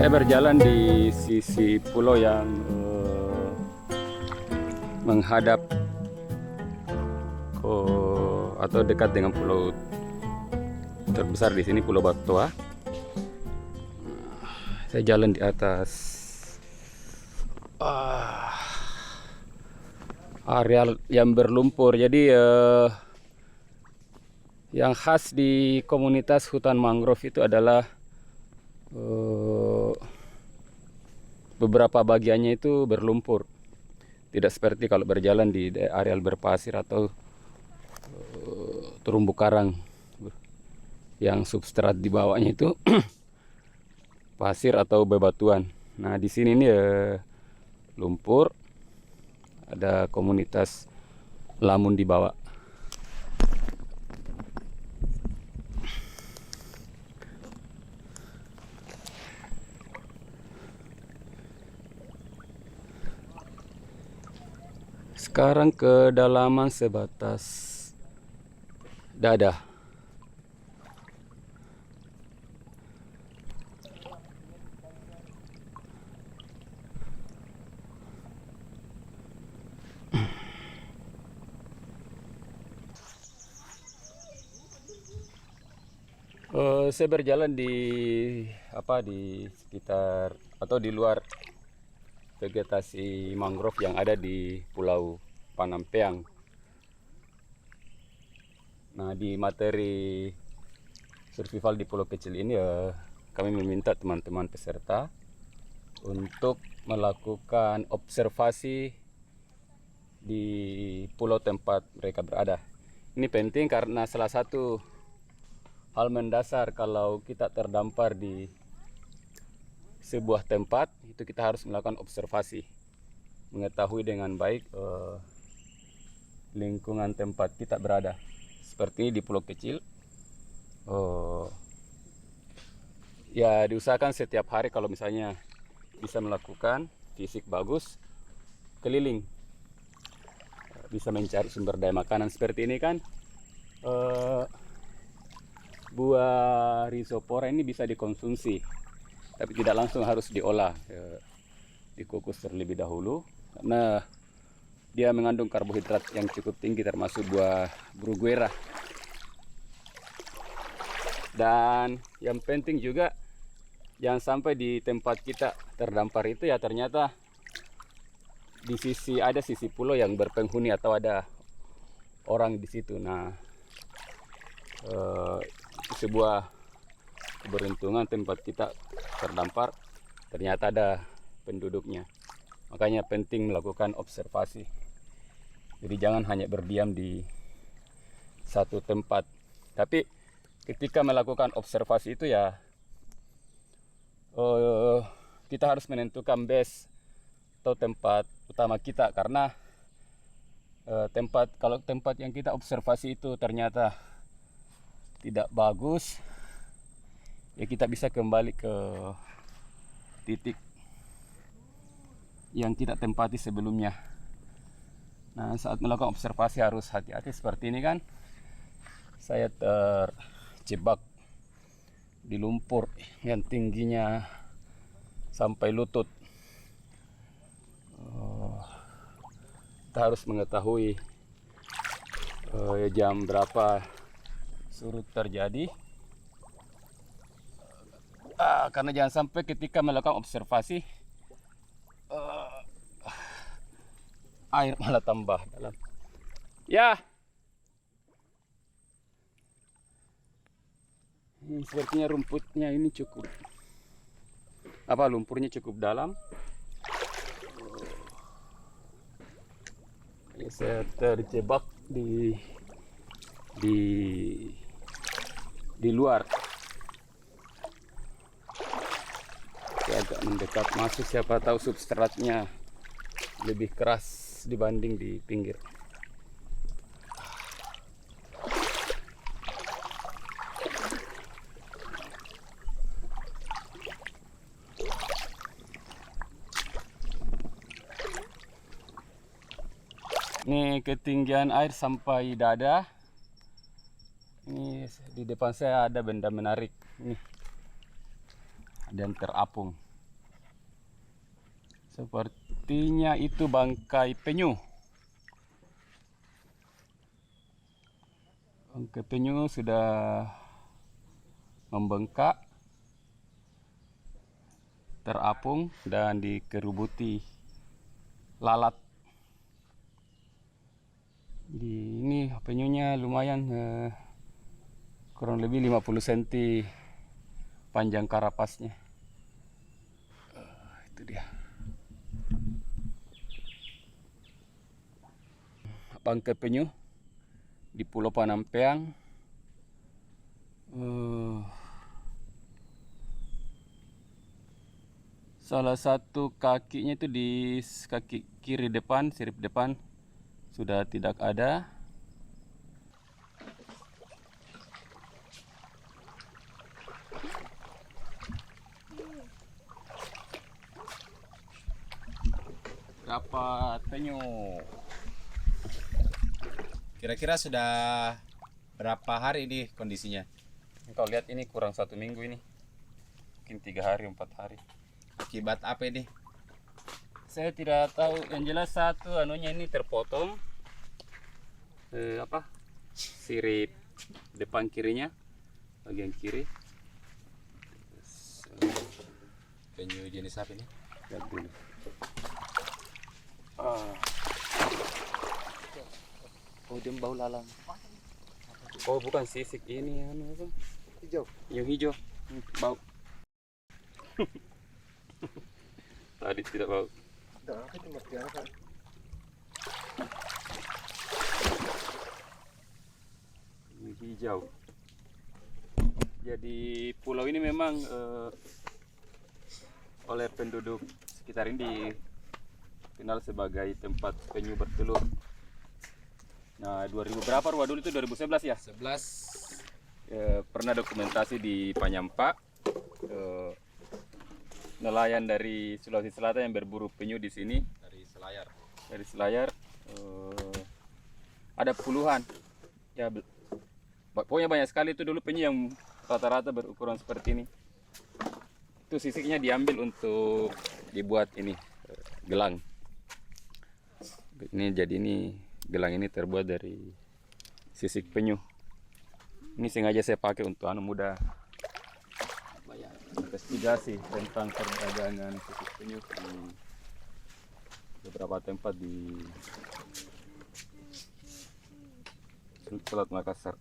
Saya berjalan di sisi pulau yang menghadap atau dekat dengan pulau terbesar di sini, Pulau Batoa. Saya jalan di atas areal yang berlumpur. Jadi yang khas di komunitas hutan mangrove itu adalah beberapa bagiannya itu berlumpur. Tidak seperti kalau berjalan di areal berpasir atau terumbu karang yang substrat di bawahnya itu pasir atau bebatuan. Nah, di sini ini lumpur, ada komunitas lamun di bawah. Sekarang kedalaman sebatas dada. Saya berjalan di sekitar atau di luar vegetasi mangrove yang ada di Pulau Panampeang. Nah, di materi survival di pulau kecil ini kami meminta teman-teman peserta untuk melakukan observasi di pulau tempat mereka berada. Ini penting karena salah satu hal mendasar kalau kita terdampar di sebuah tempat itu kita harus melakukan observasi, mengetahui dengan baik lingkungan tempat kita berada. Seperti di pulau kecil, ya diusahakan setiap hari kalau misalnya bisa melakukan fisik bagus, keliling, bisa mencari sumber daya makanan. Seperti ini kan, buah rhizopora ini bisa dikonsumsi, tapi tidak langsung harus diolah, dikukus terlebih dahulu karena dia mengandung karbohidrat yang cukup tinggi, termasuk buah bruguera. Dan yang penting juga jangan sampai di tempat kita terdampar itu ya ternyata di sisi pulau yang berpenghuni atau ada orang di situ. Nah, sebuah keberuntungan tempat kita terdampar ternyata ada penduduknya. Makanya penting melakukan observasi. Jadi jangan hanya berdiam di satu tempat. Tapi ketika melakukan observasi itu ya kita harus menentukan base atau tempat utama kita, karena kalau tempat yang kita observasi itu ternyata tidak bagus, ya kita bisa kembali ke titik yang kita tempati sebelumnya. Nah, saat melakukan observasi harus hati-hati. Seperti ini kan, saya terjebak di lumpur yang tingginya sampai lutut. Kita harus mengetahui jam berapa surut terjadi, karena jangan sampai ketika melakukan observasi air malah tambah dalam. Ya, ini sepertinya rumputnya ini cukup lumpurnya cukup dalam. Saya terjebak di luar. Saya agak mendekat masuk, siapa tahu substratnya lebih keras dibanding di pinggir. Ini ketinggian air sampai dada. Ini di depan saya ada benda menarik. Ini ada yang terapung. Sepertinya itu bangkai penyu. Bangkai penyu sudah membengkak, terapung dan dikerubuti lalat. Jadi ini penyunya lumayan, kurang lebih 50 cm panjang karapasnya. Itu dia. Bangkai penyu di Pulau Panampeang. Salah satu kakinya itu di kaki kiri depan, sirip depan sudah tidak ada. Dapat penyu. Kira-kira sudah berapa hari ini kondisinya? Kau lihat ini kurang 1 minggu ini, mungkin 3 hari 4 hari. Akibat apa ini? Saya tidak tahu, yang jelas satu anunya ini terpotong, sirip depan kirinya, bagian kiri. Penyu jenis apa ini? Lihat dulu. Oh, dia bau lalang. Oh, bukan sisik ini, anu apa? Hijau. Yang hijau. Bau. Tadi tidak bau. Ini hijau. Jadi pulau ini memang oleh penduduk sekitar ini dikenal sebagai tempat penyu bertelur. Nah, 2000 berapa Ruah dulu itu 2011 ya? 11. Pernah dokumentasi di Panyampa, nelayan dari Sulawesi Selatan yang berburu penyu di sini Dari Selayar. dari Selayar, ada puluhan ya, pokoknya banyak sekali itu dulu penyu yang rata-rata berukuran seperti ini. Itu sisiknya diambil untuk dibuat ini gelang. Ini gelang ini terbuat dari sisik penyu. Ini sengaja saya pakai untuk mudah investigasi tentang perdagangan sisik penyu di beberapa tempat di Selat Makassar.